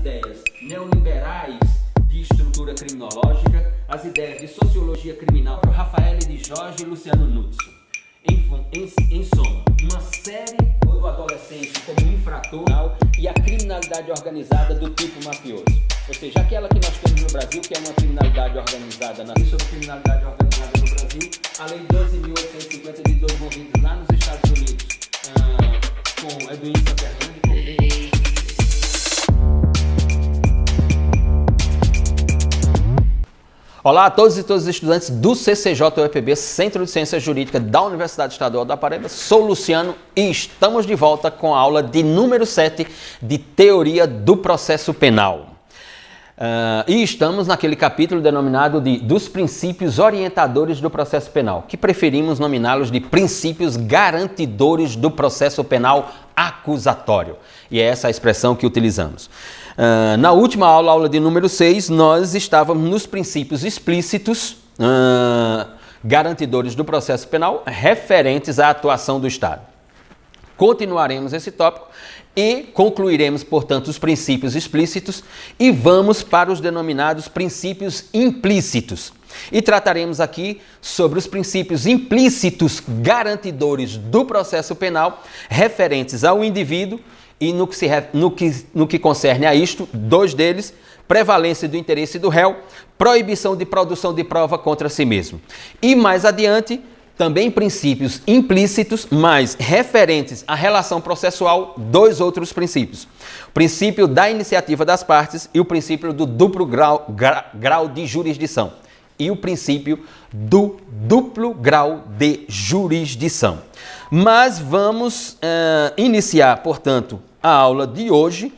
ideias neoliberais de estrutura criminológica, as ideias de sociologia criminal para Rafael de Jorge e Luciano Nuzzo. Em soma, uma série do adolescente como infrator e a criminalidade organizada do tipo mafioso. Ou seja, aquela que nós temos no Brasil, que é uma criminalidade organizada, sobre criminalidade organizada no Brasil, a Lei 12.850 de 2 morridos lá nos Estados Unidos, com Edwin Fernandes. Olá a todos e todas os estudantes do CCJ-UEPB, Centro de Ciência Jurídica da Universidade Estadual da Paraíba. Sou Luciano e estamos de volta com a aula de número 7 de Teoria do Processo Penal. E estamos naquele capítulo denominado dos princípios orientadores do processo penal, que preferimos nominá-los de princípios garantidores do processo penal acusatório. E é essa a expressão que utilizamos. Na última aula, aula de número 6, nós estávamos nos princípios explícitos garantidores do processo penal referentes à atuação do Estado. Continuaremos esse tópico e concluiremos, portanto, os princípios explícitos e vamos para os denominados princípios implícitos. E trataremos aqui sobre os princípios implícitos garantidores do processo penal referentes ao indivíduo e no que concerne a isto, dois deles: prevalência do interesse do réu, proibição de produção de prova contra si mesmo. E mais adiante, também princípios implícitos, mas referentes à relação processual, dois outros princípios: o princípio da iniciativa das partes e o princípio do duplo grau de jurisdição. E o princípio do duplo grau de jurisdição. Mas vamos iniciar, portanto, a aula de hoje,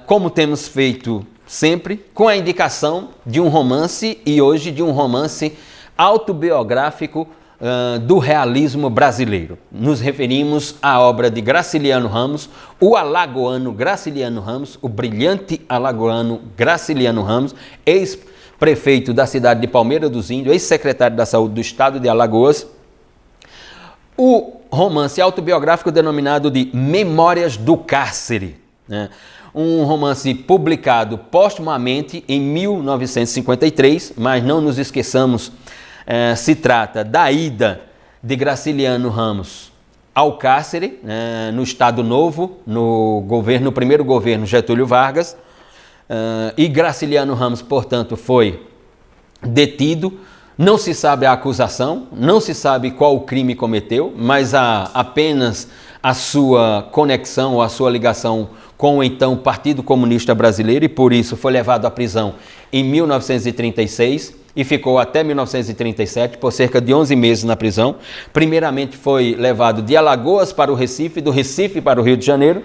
como temos feito sempre, com a indicação de um romance, e hoje de um romance autobiográfico do realismo brasileiro. Nos referimos à obra de Graciliano Ramos, o alagoano Graciliano Ramos, o brilhante alagoano Graciliano Ramos, ex-prefeito da cidade de Palmeira dos Índios, ex-secretário da Saúde do Estado de Alagoas. O romance autobiográfico denominado de Memórias do Cárcere, né? Um romance publicado póstumamente em 1953, mas não nos esqueçamos, se trata da ida de Graciliano Ramos ao cárcere, no Estado Novo, no primeiro governo Getúlio Vargas, e Graciliano Ramos, portanto, foi detido. Não se sabe a acusação, não se sabe qual o crime cometeu, mas há apenas a sua conexão ou a sua ligação com o então Partido Comunista Brasileiro, e por isso foi levado à prisão em 1936 e ficou até 1937, por cerca de 11 meses na prisão. Primeiramente foi levado de Alagoas para o Recife, do Recife para o Rio de Janeiro,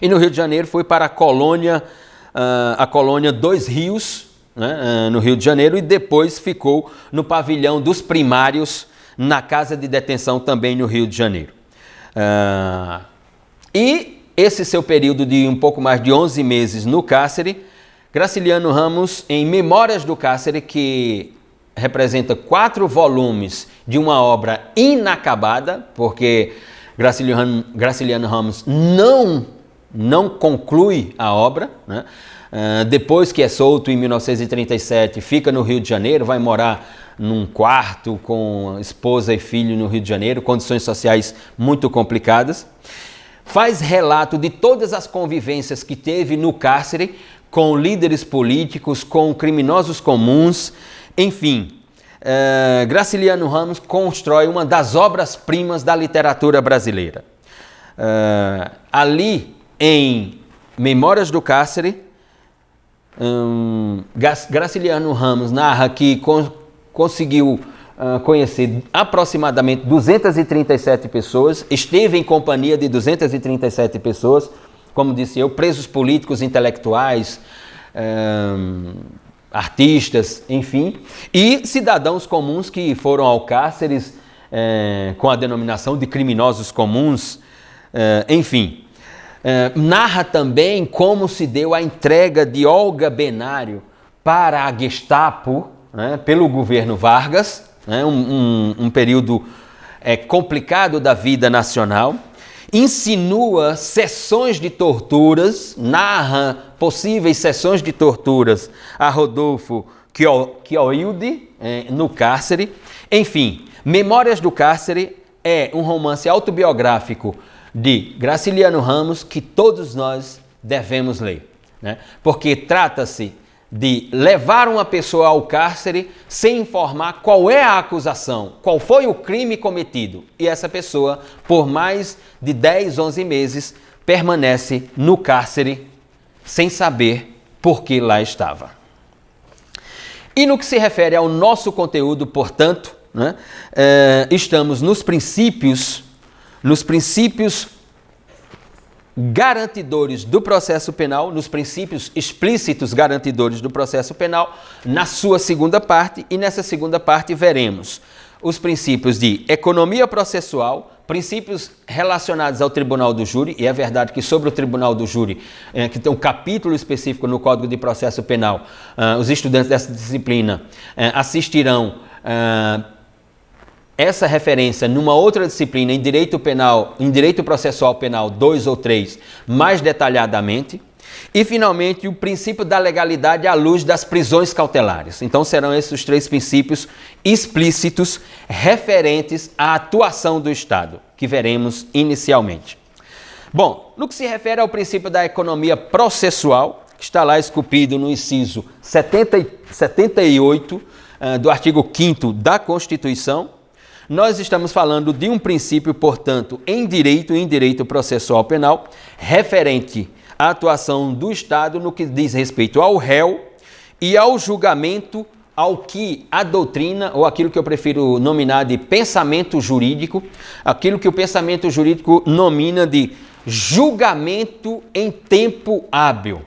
e no Rio de Janeiro foi para a colônia Dois Rios, no Rio de Janeiro, e depois ficou no pavilhão dos primários, na casa de detenção também no Rio de Janeiro. E esse seu período de um pouco mais de 11 meses no cárcere, Graciliano Ramos, em Memórias do Cárcere, que representa 4 volumes de uma obra inacabada, porque Graciliano Ramos não conclui a obra, né? Depois que é solto em 1937, fica no Rio de Janeiro, vai morar num quarto com esposa e filho no Rio de Janeiro, condições sociais muito complicadas. Faz relato de todas as convivências que teve no cárcere com líderes políticos, com criminosos comuns, enfim. Graciliano Ramos constrói uma das obras-primas da literatura brasileira. Ali, em Memórias do Cárcere, Graciliano Ramos narra que conseguiu conhecer aproximadamente 237 pessoas, esteve em companhia de 237 pessoas, como disse eu, presos políticos, intelectuais, artistas, enfim, e cidadãos comuns que foram ao cárcere com a denominação de criminosos comuns, enfim. Narra também como se deu a entrega de Olga Benário para a Gestapo, pelo governo Vargas, um período complicado da vida nacional, insinua sessões de torturas, narra possíveis sessões de torturas a Rodolfo Kioilde no cárcere. Enfim, Memórias do Cárcere é um romance autobiográfico de Graciliano Ramos que todos nós devemos ler, né? Porque trata-se de levar uma pessoa ao cárcere sem informar qual é a acusação, qual foi o crime cometido. E essa pessoa, por mais de 10, 11 meses, permanece no cárcere sem saber por que lá estava. E no que se refere ao nosso conteúdo, portanto, né, estamos nos princípios garantidores do processo penal, nos princípios explícitos garantidores do processo penal, na sua segunda parte, e nessa segunda parte veremos os princípios de economia processual, princípios relacionados ao tribunal do júri, e é verdade que sobre o tribunal do júri, que tem um capítulo específico no Código de Processo Penal, os estudantes dessa disciplina assistirão essa referência numa outra disciplina em Direito Penal, em Direito Processual Penal 2 ou 3, mais detalhadamente. E, finalmente, o princípio da legalidade à luz das prisões cautelares. Então, serão esses os 3 princípios explícitos referentes à atuação do Estado, que veremos inicialmente. Bom, no que se refere ao princípio da economia processual, que está lá esculpido no inciso 78 do artigo 5º da Constituição, nós estamos falando de um princípio, portanto, em direito processual penal, referente à atuação do Estado no que diz respeito ao réu e ao julgamento, ao que a doutrina, ou aquilo que eu prefiro nominar de pensamento jurídico, aquilo que o pensamento jurídico nomina de julgamento em tempo hábil,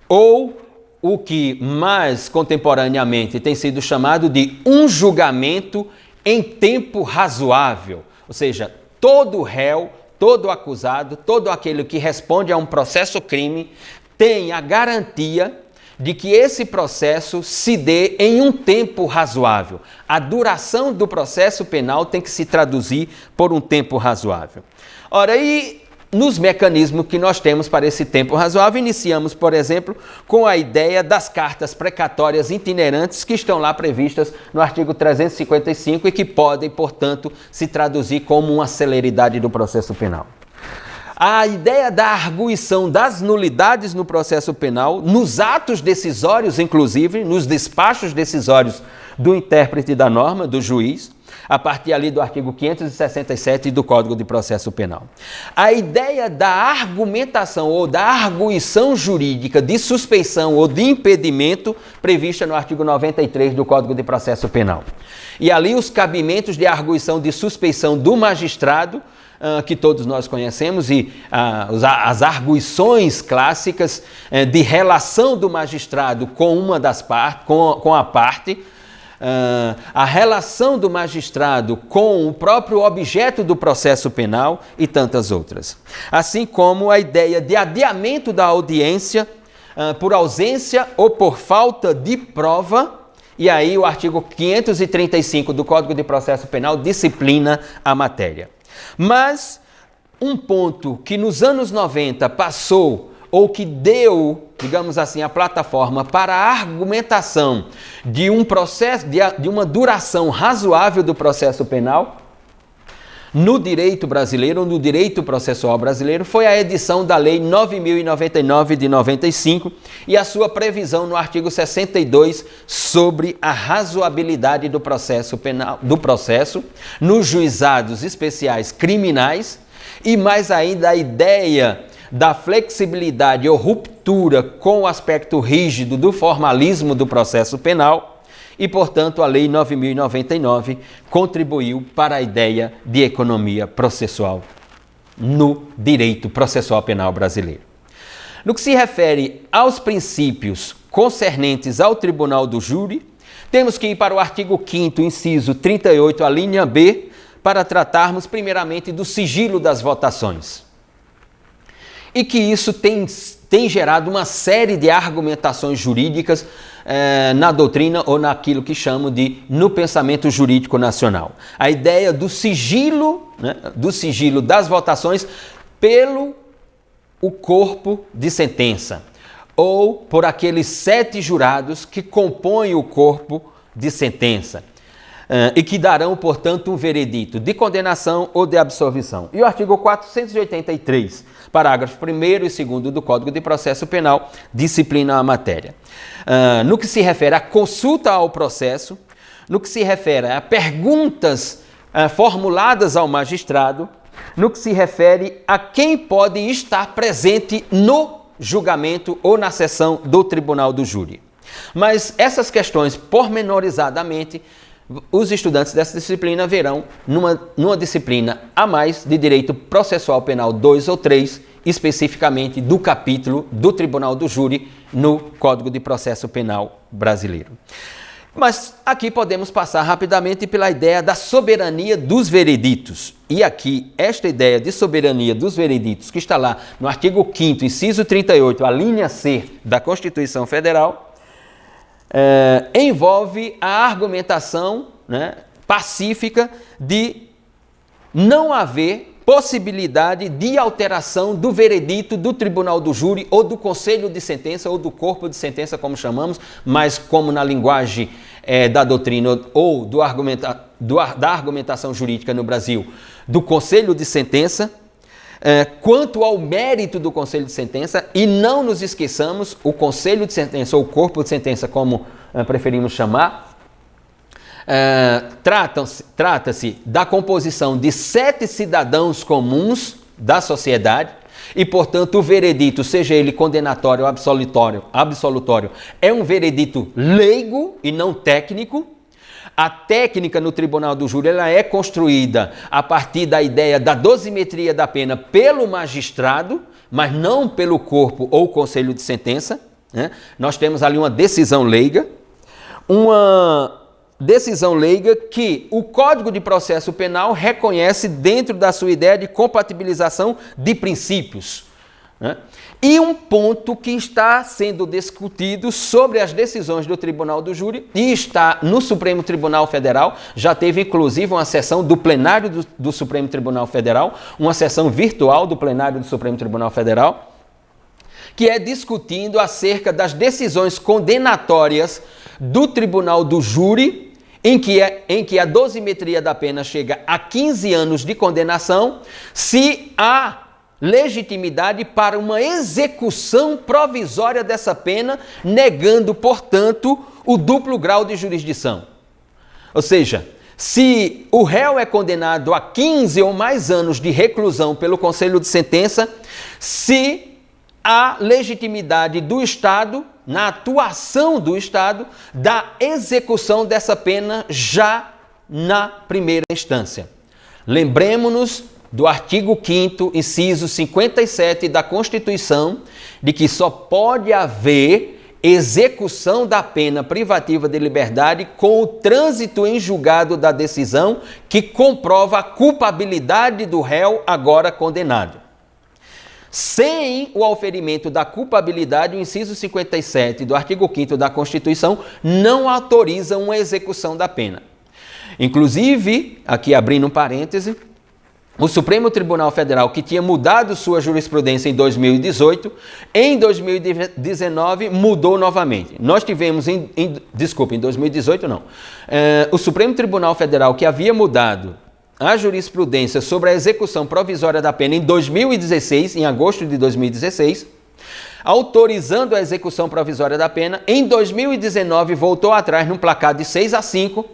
ou o que mais contemporaneamente tem sido chamado de um julgamento em tempo razoável, ou seja, todo réu, todo acusado, todo aquele que responde a um processo crime tem a garantia de que esse processo se dê em um tempo razoável. A duração do processo penal tem que se traduzir por um tempo razoável. Ora, e nos mecanismos que nós temos para esse tempo razoável, iniciamos, por exemplo, com a ideia das cartas precatórias itinerantes que estão lá previstas no artigo 355 e que podem, portanto, se traduzir como uma celeridade do processo penal. A ideia da arguição das nulidades no processo penal, nos atos decisórios, inclusive, nos despachos decisórios do intérprete da norma, do juiz, a partir ali do artigo 567 do Código de Processo Penal. A ideia da argumentação ou da arguição jurídica de suspeição ou de impedimento prevista no artigo 93 do Código de Processo Penal. E ali os cabimentos de arguição de suspeição do magistrado, que todos nós conhecemos, e as arguições clássicas de relação do magistrado com uma das partes, com a parte, a relação do magistrado com o próprio objeto do processo penal e tantas outras. Assim como a ideia de adiamento da audiência por ausência ou por falta de prova, e aí o artigo 535 do Código de Processo Penal disciplina a matéria. Mas um ponto que nos anos 90 passou, ou que deu, digamos assim, a plataforma para a argumentação de um processo, de uma duração razoável do processo penal, no direito brasileiro, no direito processual brasileiro, foi a edição da Lei 9.099 de 95 e a sua previsão no artigo 62 sobre a razoabilidade do processo penal, nos juizados especiais criminais, e mais ainda a ideia da flexibilidade ou ruptura com o aspecto rígido do formalismo do processo penal e, portanto, a Lei 9.099 contribuiu para a ideia de economia processual no direito processual penal brasileiro. No que se refere aos princípios concernentes ao tribunal do júri, temos que ir para o artigo 5º, inciso 38, a linha B, para tratarmos primeiramente do sigilo das votações. E que isso tem gerado uma série de argumentações jurídicas na doutrina ou naquilo que chamo de no pensamento jurídico nacional. A ideia do sigilo, né, do sigilo das votações pelo o corpo de sentença, ou por aqueles 7 jurados que compõem o corpo de sentença, e que darão, portanto, um veredito de condenação ou de absolvição. E o artigo 483, parágrafo 1º e 2º do Código de Processo Penal, disciplina a matéria. No que se refere à consulta ao processo, no que se refere a perguntas formuladas ao magistrado, no que se refere a quem pode estar presente no julgamento ou na sessão do tribunal do júri. Mas essas questões, pormenorizadamente, os estudantes dessa disciplina verão numa disciplina a mais de Direito Processual Penal 2 ou 3, especificamente do capítulo do Tribunal do Júri no Código de Processo Penal brasileiro. Mas aqui podemos passar rapidamente pela ideia da soberania dos vereditos. E aqui, esta ideia de soberania dos vereditos, que está lá no artigo 5º, inciso 38, a linha C da Constituição Federal, envolve a argumentação, né, pacífica de não haver possibilidade de alteração do veredito do Tribunal do Júri ou do Conselho de Sentença ou do Corpo de Sentença, como chamamos, mas como na linguagem da doutrina ou da argumentação jurídica no Brasil, do Conselho de Sentença, quanto ao mérito do Conselho de Sentença, e não nos esqueçamos, o Conselho de Sentença ou Corpo de Sentença, como preferimos chamar, trata-se da composição de 7 cidadãos comuns da sociedade e, portanto, o veredito, seja ele condenatório ou absolutório, é um veredito leigo e não técnico. A técnica no Tribunal do Júri ela é construída a partir da ideia da dosimetria da pena pelo magistrado, mas não pelo corpo ou conselho de sentença, né? Nós temos ali uma decisão leiga que o Código de Processo Penal reconhece dentro da sua ideia de compatibilização de princípios, né? E um ponto que está sendo discutido sobre as decisões do Tribunal do Júri e está no Supremo Tribunal Federal, já teve inclusive uma sessão do plenário do Supremo Tribunal Federal, uma sessão virtual do plenário do Supremo Tribunal Federal, que é discutindo acerca das decisões condenatórias do Tribunal do Júri, em que a dosimetria da pena chega a 15 anos de condenação, se há legitimidade para uma execução provisória dessa pena, negando, portanto, o duplo grau de jurisdição. Ou seja, se o réu é condenado a 15 ou mais anos de reclusão pelo Conselho de Sentença, se há legitimidade do Estado, na atuação do Estado, da execução dessa pena já na primeira instância. Lembremos-nos do artigo 5º, inciso 57 da Constituição, de que só pode haver execução da pena privativa de liberdade com o trânsito em julgado da decisão que comprova a culpabilidade do réu agora condenado. Sem o auferimento da culpabilidade, o inciso 57 do artigo 5º da Constituição não autoriza uma execução da pena. Inclusive, aqui abrindo um parêntese, o Supremo Tribunal Federal, que tinha mudado sua jurisprudência em 2018, em 2019 mudou novamente. Nós tivemos, em 2018 não. O Supremo Tribunal Federal, que havia mudado a jurisprudência sobre a execução provisória da pena em 2016, em agosto de 2016, autorizando a execução provisória da pena, em 2019 voltou atrás num placar de 6-5,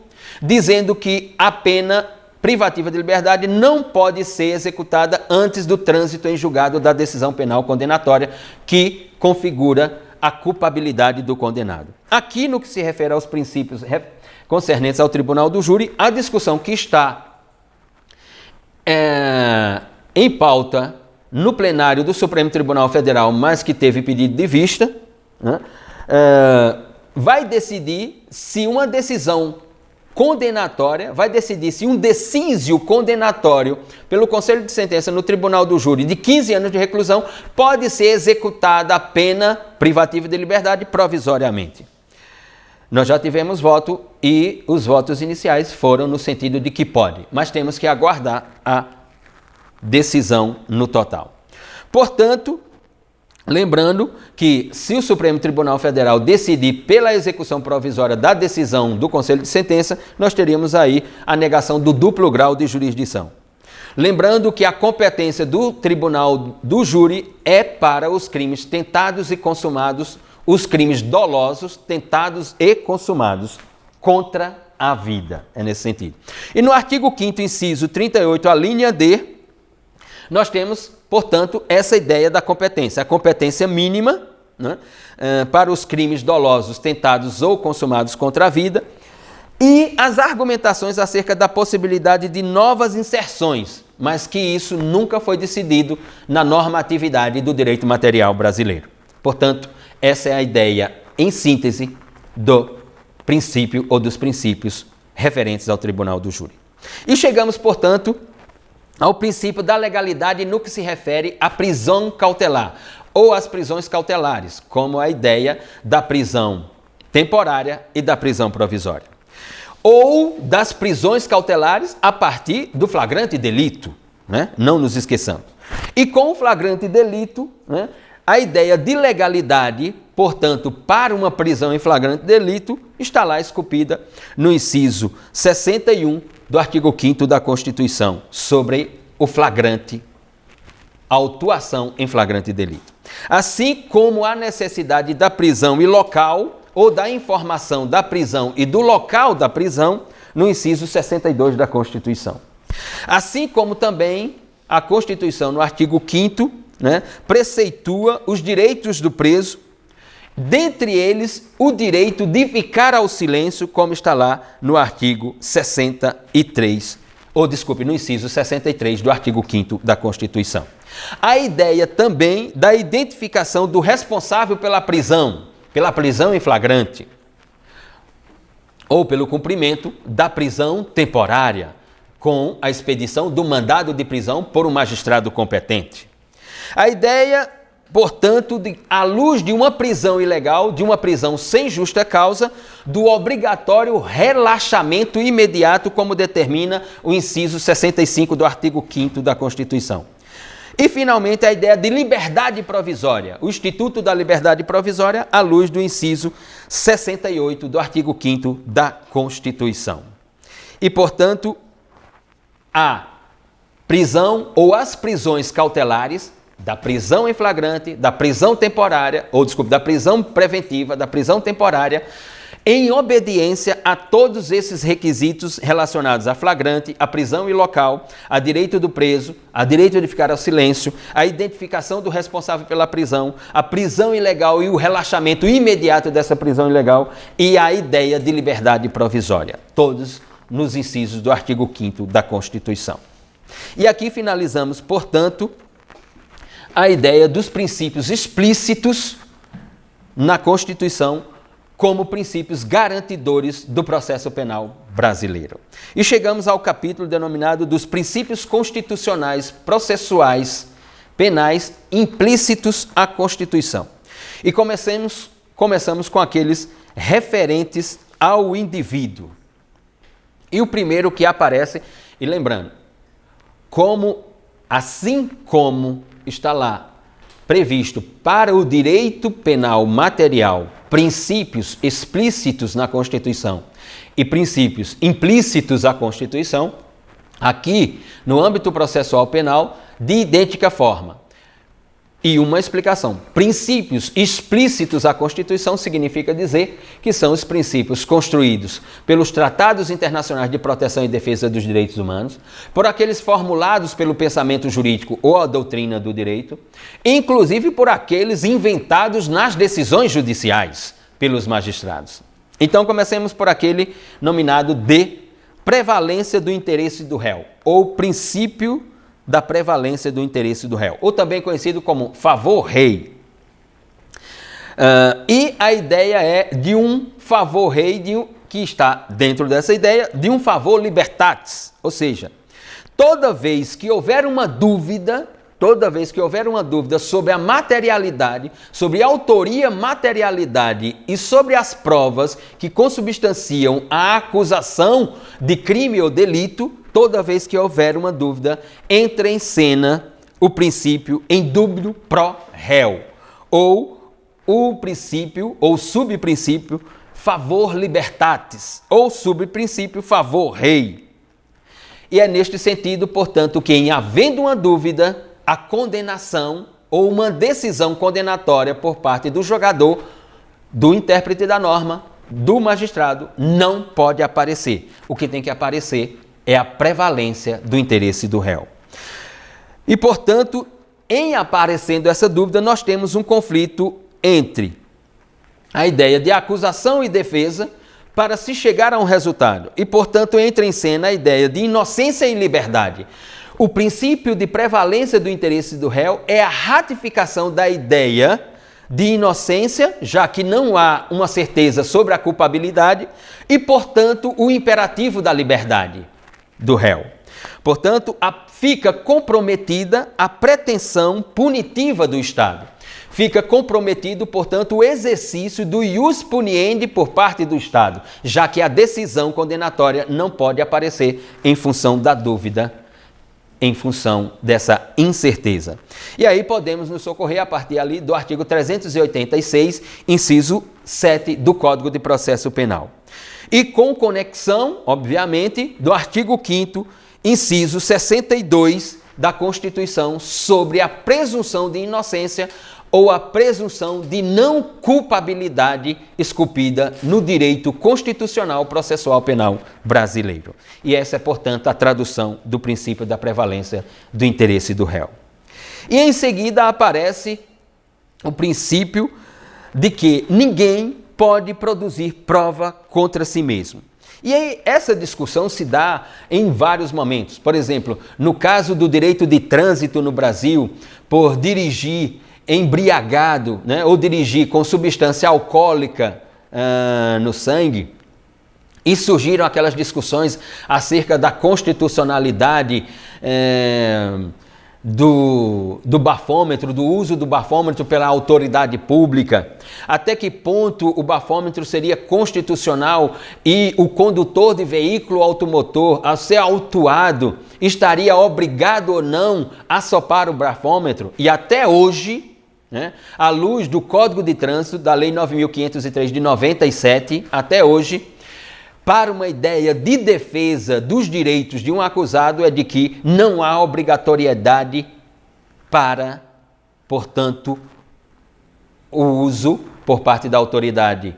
dizendo que a pena privativa de liberdade não pode ser executada antes do trânsito em julgado da decisão penal condenatória que configura a culpabilidade do condenado. Aqui, no que se refere aos princípios concernentes ao Tribunal do Júri, a discussão que está em pauta no plenário do Supremo Tribunal Federal, mas que teve pedido de vista, né, vai decidir se uma decisão condenatória, vai decidir se um decísio condenatório pelo Conselho de Sentença no Tribunal do Júri de 15 anos de reclusão pode ser executada a pena privativa de liberdade provisoriamente. Nós já tivemos voto e os votos iniciais foram no sentido de que pode, mas temos que aguardar a decisão no total. Portanto, lembrando que se o Supremo Tribunal Federal decidir pela execução provisória da decisão do Conselho de Sentença, nós teríamos aí a negação do duplo grau de jurisdição. Lembrando que a competência do Tribunal do Júri é para os crimes tentados e consumados, os crimes dolosos, tentados e consumados contra a vida. É nesse sentido. E no artigo 5º, inciso 38, a linha D, nós temos, portanto, essa ideia da competência. A competência mínima, né, para os crimes dolosos, tentados ou consumados contra a vida, e as argumentações acerca da possibilidade de novas inserções, mas que isso nunca foi decidido na normatividade do direito material brasileiro. Portanto, essa é a ideia, em síntese, do princípio ou dos princípios referentes ao Tribunal do Júri. E chegamos, portanto, ao princípio da legalidade no que se refere à prisão cautelar, ou às prisões cautelares, como a ideia da prisão temporária e da prisão provisória. Ou das prisões cautelares a partir do flagrante delito, né? Não nos esqueçamos. E com o flagrante delito, né, a ideia de legalidade, portanto, para uma prisão em flagrante delito, está lá esculpida no inciso 61 do artigo 5º da Constituição, sobre o flagrante, a autuação em flagrante delito. Assim como a necessidade da prisão e local, ou da informação da prisão e do local da prisão, no inciso 62 da Constituição. Assim como também a Constituição, no artigo 5º, né, preceitua os direitos do preso, dentre eles o direito de ficar ao silêncio, como está lá no artigo 63, no inciso 63 do artigo 5º da Constituição. A ideia também da identificação do responsável pela prisão em flagrante, ou pelo cumprimento da prisão temporária, com a expedição do mandado de prisão por um magistrado competente. A ideia, portanto, à luz de uma prisão ilegal, de uma prisão sem justa causa, do obrigatório relaxamento imediato, como determina o inciso 65 do artigo 5º da Constituição. E, finalmente, a ideia de liberdade provisória, o Instituto da Liberdade Provisória, à luz do inciso 68 do artigo 5º da Constituição. E, portanto, a prisão ou as prisões cautelares, da prisão em flagrante, da prisão temporária, da prisão preventiva, da prisão temporária, em obediência a todos esses requisitos relacionados a flagrante, a prisão e local, a direito do preso, a direito de ficar ao silêncio, a identificação do responsável pela prisão, a prisão ilegal e o relaxamento imediato dessa prisão ilegal e a ideia de liberdade provisória, todos nos incisos do artigo 5º da Constituição. E aqui finalizamos, portanto, a ideia dos princípios explícitos na Constituição como princípios garantidores do processo penal brasileiro. E chegamos ao capítulo denominado dos princípios constitucionais processuais penais implícitos à Constituição. E começamos com aqueles referentes ao indivíduo. E o primeiro que aparece, e lembrando, assim como está lá previsto para o direito penal material princípios explícitos na Constituição e princípios implícitos à Constituição, aqui, no âmbito processual penal, de idêntica forma. E uma explicação. Princípios explícitos à Constituição significa dizer que são os princípios construídos pelos tratados internacionais de proteção e defesa dos direitos humanos, por aqueles formulados pelo pensamento jurídico ou a doutrina do direito, inclusive por aqueles inventados nas decisões judiciais pelos magistrados. Então, comecemos por aquele nominado de prevalência do interesse do réu, ou princípio da prevalência do interesse do réu, ou também conhecido como favor-rei. E a ideia é de um favor-rei, que está dentro dessa ideia, de um favor libertatis, ou seja, toda vez que houver uma dúvida sobre a materialidade, sobre a autoria, materialidade e sobre as provas que consubstanciam a acusação de crime ou delito, toda vez que houver uma dúvida, entra em cena o princípio em dubio pro réu, ou o princípio ou subprincípio favor libertatis, ou subprincípio favor rei. E é neste sentido, portanto, que em havendo uma dúvida, a condenação ou uma decisão condenatória por parte do jogador, do intérprete da norma, do magistrado, não pode aparecer. O que tem que aparecer é a prevalência do interesse do réu. E, portanto, em aparecendo essa dúvida, nós temos um conflito entre a ideia de acusação e defesa para se chegar a um resultado. E, portanto, entra em cena a ideia de inocência e liberdade. O princípio de prevalência do interesse do réu é a ratificação da ideia de inocência, já que não há uma certeza sobre a culpabilidade, e, portanto, o imperativo da liberdade do réu. Portanto, fica comprometida a pretensão punitiva do Estado. Fica comprometido, portanto, o exercício do ius puniendi por parte do Estado, já que a decisão condenatória não pode aparecer em função da dúvida, em função dessa incerteza. E aí podemos nos socorrer a partir ali do artigo 386, inciso 7 do Código de Processo Penal. E com conexão, obviamente, do artigo 5º, inciso 62 da Constituição, sobre a presunção de inocência ou a presunção de não culpabilidade esculpida no direito constitucional processual penal brasileiro. E essa é, portanto, a tradução do princípio da prevalência do interesse do réu. E em seguida aparece o princípio de que ninguém pode produzir prova contra si mesmo. E aí, essa discussão se dá em vários momentos. Por exemplo, no caso do direito de trânsito no Brasil, por dirigir embriagado, né, ou dirigir com substância alcoólica no sangue, e surgiram aquelas discussões acerca da constitucionalidade do bafômetro, do uso do bafômetro pela autoridade pública, até que ponto o bafômetro seria constitucional e o condutor de veículo automotor, ao ser autuado, estaria obrigado ou não a sopar o bafômetro. E até hoje, né, à luz do Código de Trânsito, da Lei 9.503 de 97, até hoje, para uma ideia de defesa dos direitos de um acusado é de que não há obrigatoriedade para, portanto, o uso por parte da autoridade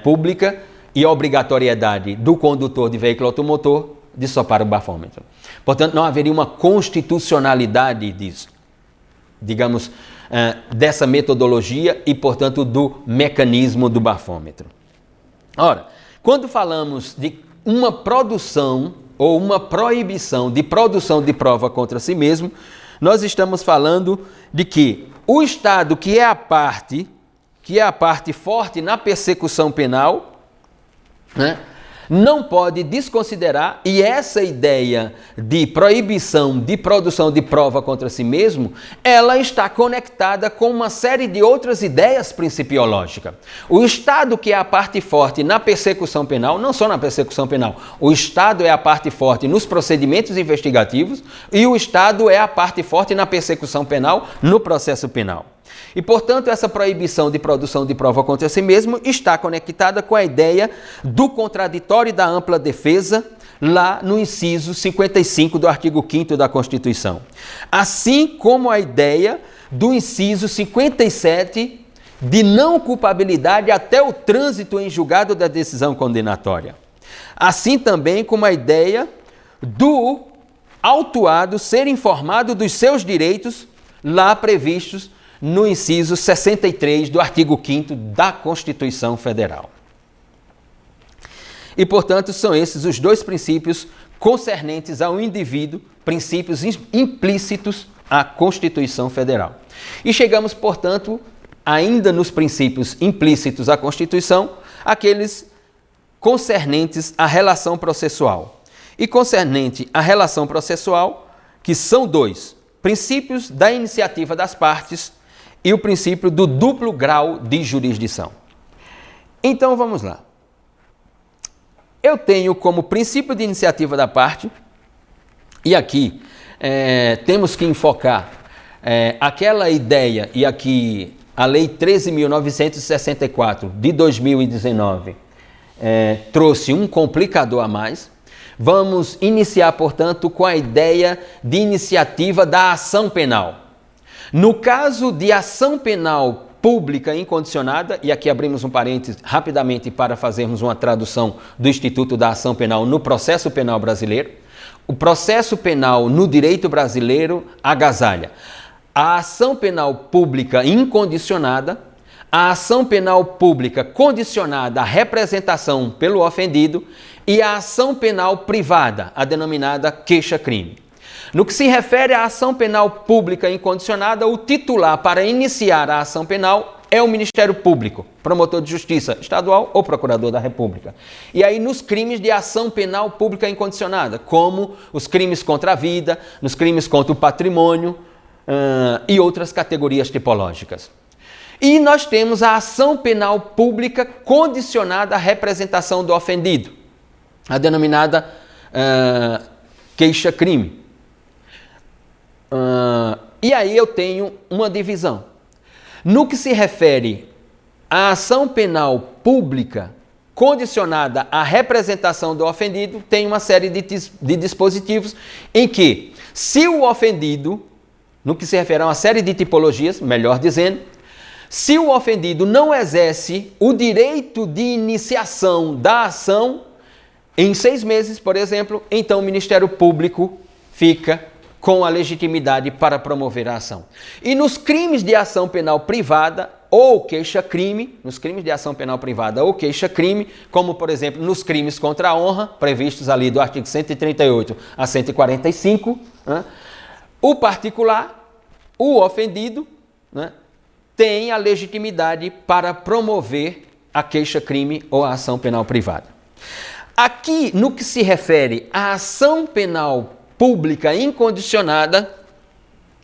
pública e obrigatoriedade do condutor de veículo automotor de sopar o bafômetro. Portanto, não haveria uma constitucionalidade disso, digamos, dessa metodologia e, portanto, do mecanismo do bafômetro. Ora, quando falamos de uma produção ou uma proibição de produção de prova contra si mesmo, nós estamos falando de que o Estado, que é a parte forte na persecução penal, né, não pode desconsiderar, e essa ideia de proibição de produção de prova contra si mesmo, ela está conectada com uma série de outras ideias principiológicas. O Estado, que é a parte forte na persecução penal, não só na persecução penal, o Estado é a parte forte nos procedimentos investigativos e o Estado é a parte forte na persecução penal no processo penal. E, portanto, essa proibição de produção de prova contra si mesmo está conectada com a ideia do contraditório e da ampla defesa, lá no inciso 55 do artigo 5º da Constituição. Assim como a ideia do inciso 57 de não culpabilidade até o trânsito em julgado da decisão condenatória. Assim também como a ideia do autuado ser informado dos seus direitos lá previstos no inciso 63 do artigo 5º da Constituição Federal. E, portanto, são esses os dois princípios concernentes ao indivíduo, princípios implícitos à Constituição Federal. E chegamos, portanto, ainda nos princípios implícitos à Constituição, aqueles concernentes à relação processual. E concernente à relação processual, que são dois: princípios da iniciativa das partes e o princípio do duplo grau de jurisdição. Então, vamos lá. Eu tenho como princípio de iniciativa da parte, e aqui temos que enfocar aquela ideia, e aqui a Lei 13.964 de 2019 trouxe um complicador a mais. Vamos iniciar, portanto, com a ideia de iniciativa da ação penal. No caso de ação penal pública incondicionada, e aqui abrimos um parênteses rapidamente para fazermos uma tradução do Instituto da Ação Penal no processo penal brasileiro. O processo penal no direito brasileiro agasalha a ação penal pública incondicionada, a ação penal pública condicionada à representação pelo ofendido e a ação penal privada, a denominada queixa-crime. No que se refere à ação penal pública incondicionada, o titular para iniciar a ação penal é o Ministério Público, promotor de justiça estadual ou procurador da República. E aí nos crimes de ação penal pública incondicionada, como os crimes contra a vida, nos crimes contra o patrimônio e outras categorias tipológicas. E nós temos a ação penal pública condicionada à representação do ofendido, a denominada queixa-crime. E aí eu tenho uma divisão. No que se refere à ação penal pública condicionada à representação do ofendido, tem uma série de dispositivos em que, se o ofendido, no que se refere a uma série de tipologias, melhor dizendo, se o ofendido não exerce o direito de iniciação da ação em 6 meses, por exemplo, então o Ministério Público fica com a legitimidade para promover a ação. E nos crimes de ação penal privada ou queixa-crime, nos crimes de ação penal privada ou queixa-crime, como por exemplo nos crimes contra a honra, previstos ali do artigo 138 a 145, o particular, o ofendido, tem a legitimidade para promover a queixa-crime ou a ação penal privada. Aqui, no que se refere à ação penal pública incondicionada,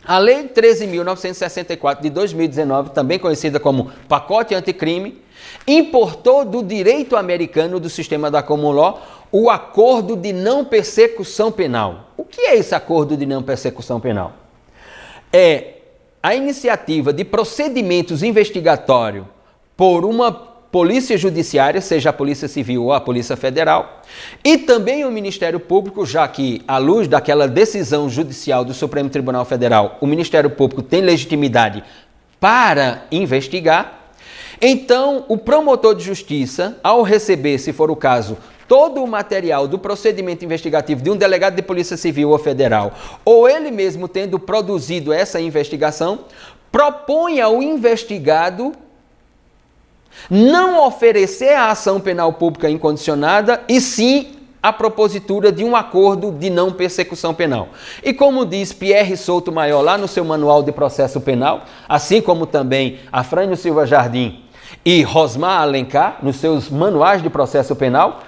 a Lei 13.964 de 2019, também conhecida como Pacote Anticrime, importou do direito americano do sistema da Common Law o acordo de não persecução penal. O que é esse acordo de não persecução penal? É a iniciativa de procedimentos investigatórios por uma polícia judiciária, seja a Polícia Civil ou a Polícia Federal, e também o Ministério Público, já que, à luz daquela decisão judicial do Supremo Tribunal Federal, o Ministério Público tem legitimidade para investigar. Então, o promotor de justiça, ao receber, se for o caso, todo o material do procedimento investigativo de um delegado de Polícia Civil ou Federal, ou ele mesmo tendo produzido essa investigação, propõe ao investigado não oferecer a ação penal pública incondicionada, e sim a propositura de um acordo de não persecução penal. E como diz Pierre Souto Maior lá no seu Manual de Processo Penal, assim como também Afrânio Silva Jardim e Rosmar Alencar nos seus Manuais de Processo Penal,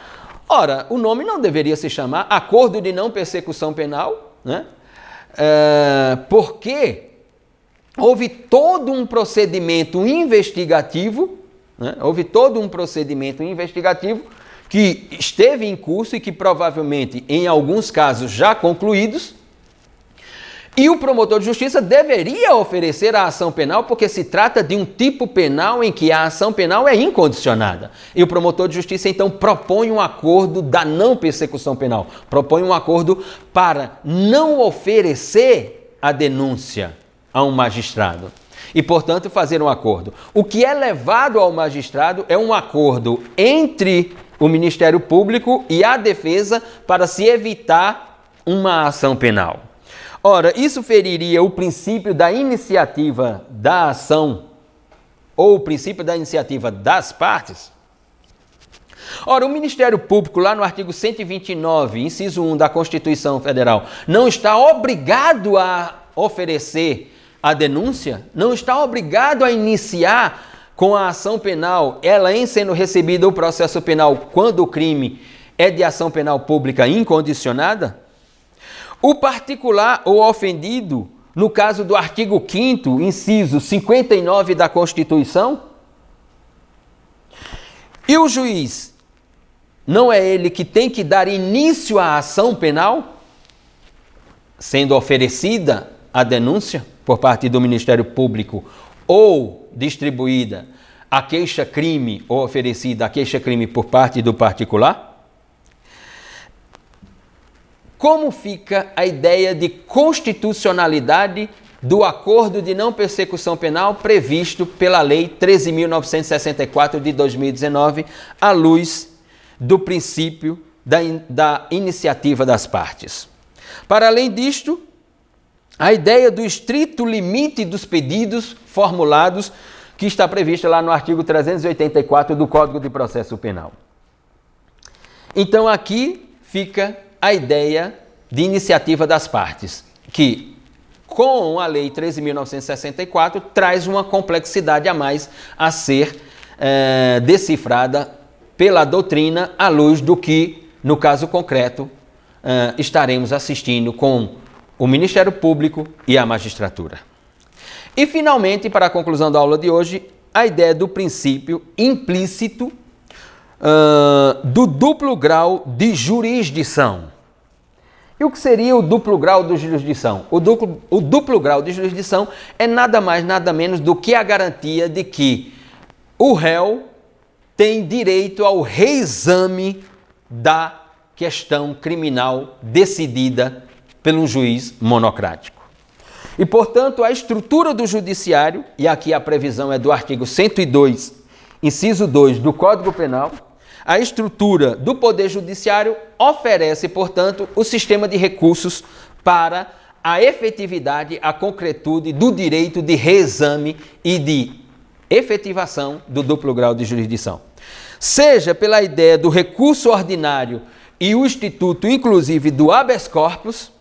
ora, o nome não deveria se chamar Acordo de Não Persecução Penal, porque houve todo um procedimento investigativo, que esteve em curso e que provavelmente, em alguns casos, já concluídos, e o promotor de justiça deveria oferecer a ação penal porque se trata de um tipo penal em que a ação penal é incondicionada. E o promotor de justiça, então, propõe um acordo da não persecução penal, propõe um acordo para não oferecer a denúncia a um magistrado. E, portanto, fazer um acordo. O que é levado ao magistrado é um acordo entre o Ministério Público e a defesa para se evitar uma ação penal. Ora, isso feriria o princípio da iniciativa da ação ou o princípio da iniciativa das partes? Ora, o Ministério Público, lá no artigo 129, inciso 1 da Constituição Federal, não está obrigado a oferecer a denúncia, não está obrigado a iniciar com a ação penal, ela em sendo recebida o processo penal quando o crime é de ação penal pública incondicionada? O particular ou ofendido, no caso do artigo 5º, inciso 59 da Constituição, e o juiz, não é ele que tem que dar início à ação penal? sendo oferecida a denúncia por parte do Ministério Público ou distribuída a queixa-crime ou oferecida a queixa-crime por parte do particular? Como fica a ideia de constitucionalidade do acordo de não persecução penal previsto pela Lei 13.964 de 2019, à luz do princípio da iniciativa das partes? Para além disto, a ideia do estrito limite dos pedidos formulados, que está prevista lá no artigo 384 do Código de Processo Penal. Então aqui fica a ideia de iniciativa das partes, que com a Lei 13.964 traz uma complexidade a mais a ser decifrada pela doutrina, à luz do que, no caso concreto, estaremos assistindo com o Ministério Público e a magistratura. E, finalmente, para a conclusão da aula de hoje, a ideia do princípio implícito do duplo grau de jurisdição. E o que seria o duplo grau de jurisdição? O duplo grau de jurisdição é nada mais, nada menos do que a garantia de que o réu tem direito ao reexame da questão criminal decidida por um juiz monocrático. E, portanto, a estrutura do judiciário, e aqui a previsão é do artigo 102, inciso 2 do Código Penal, a estrutura do Poder Judiciário oferece, portanto, o sistema de recursos para a efetividade, a concretude do direito de reexame e de efetivação do duplo grau de jurisdição. Seja pela ideia do recurso ordinário e o instituto, inclusive, do habeas corpus,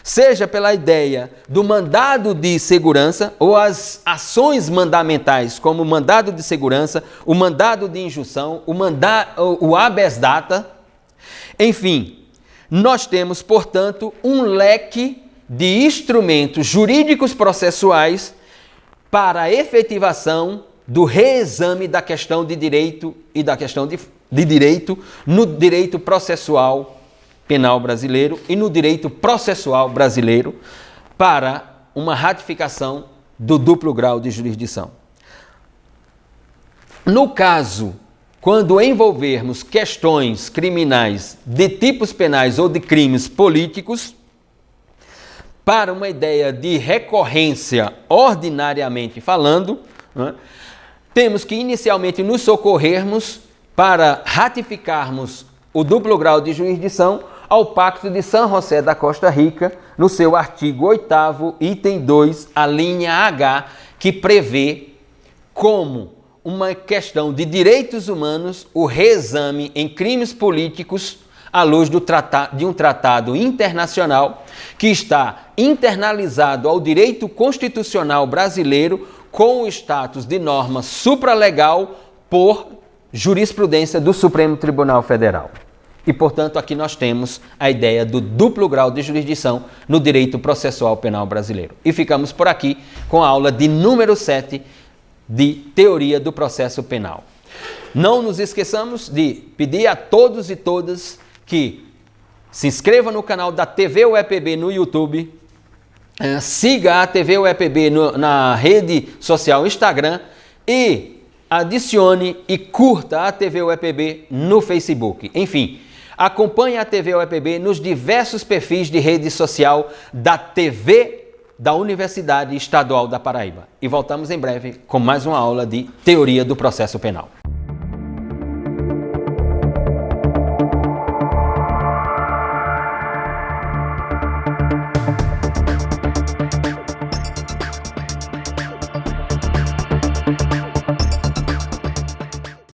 seja pela ideia do mandado de segurança ou as ações mandamentais, como o mandado de segurança, o mandado de injunção, o habeas data. Enfim, nós temos, portanto, um leque de instrumentos jurídicos processuais para a efetivação do reexame da questão de direito e da questão de direito no direito processual penal brasileiro e no direito processual brasileiro para uma ratificação do duplo grau de jurisdição. No caso, quando envolvermos questões criminais de tipos penais ou de crimes políticos, para uma ideia de recorrência ordinariamente falando, temos que inicialmente nos socorrermos para ratificarmos o duplo grau de jurisdição ao Pacto de San José da Costa Rica, no seu artigo 8º, item 2, a linha H, que prevê como uma questão de direitos humanos o reexame em crimes políticos à luz de um tratado internacional que está internalizado ao direito constitucional brasileiro com o status de norma supralegal por jurisprudência do Supremo Tribunal Federal. E, portanto, aqui nós temos a ideia do duplo grau de jurisdição no direito processual penal brasileiro. E ficamos por aqui com a aula de número 7 de Teoria do Processo Penal. Não nos esqueçamos de pedir a todos e todas que se inscrevam no canal da TV UEPB no YouTube, siga a TV UEPB na rede social Instagram e adicione e curta a TV UEPB no Facebook. Enfim, acompanhe a TV UEPB nos diversos perfis de rede social da TV da Universidade Estadual da Paraíba. E voltamos em breve com mais uma aula de Teoria do Processo Penal.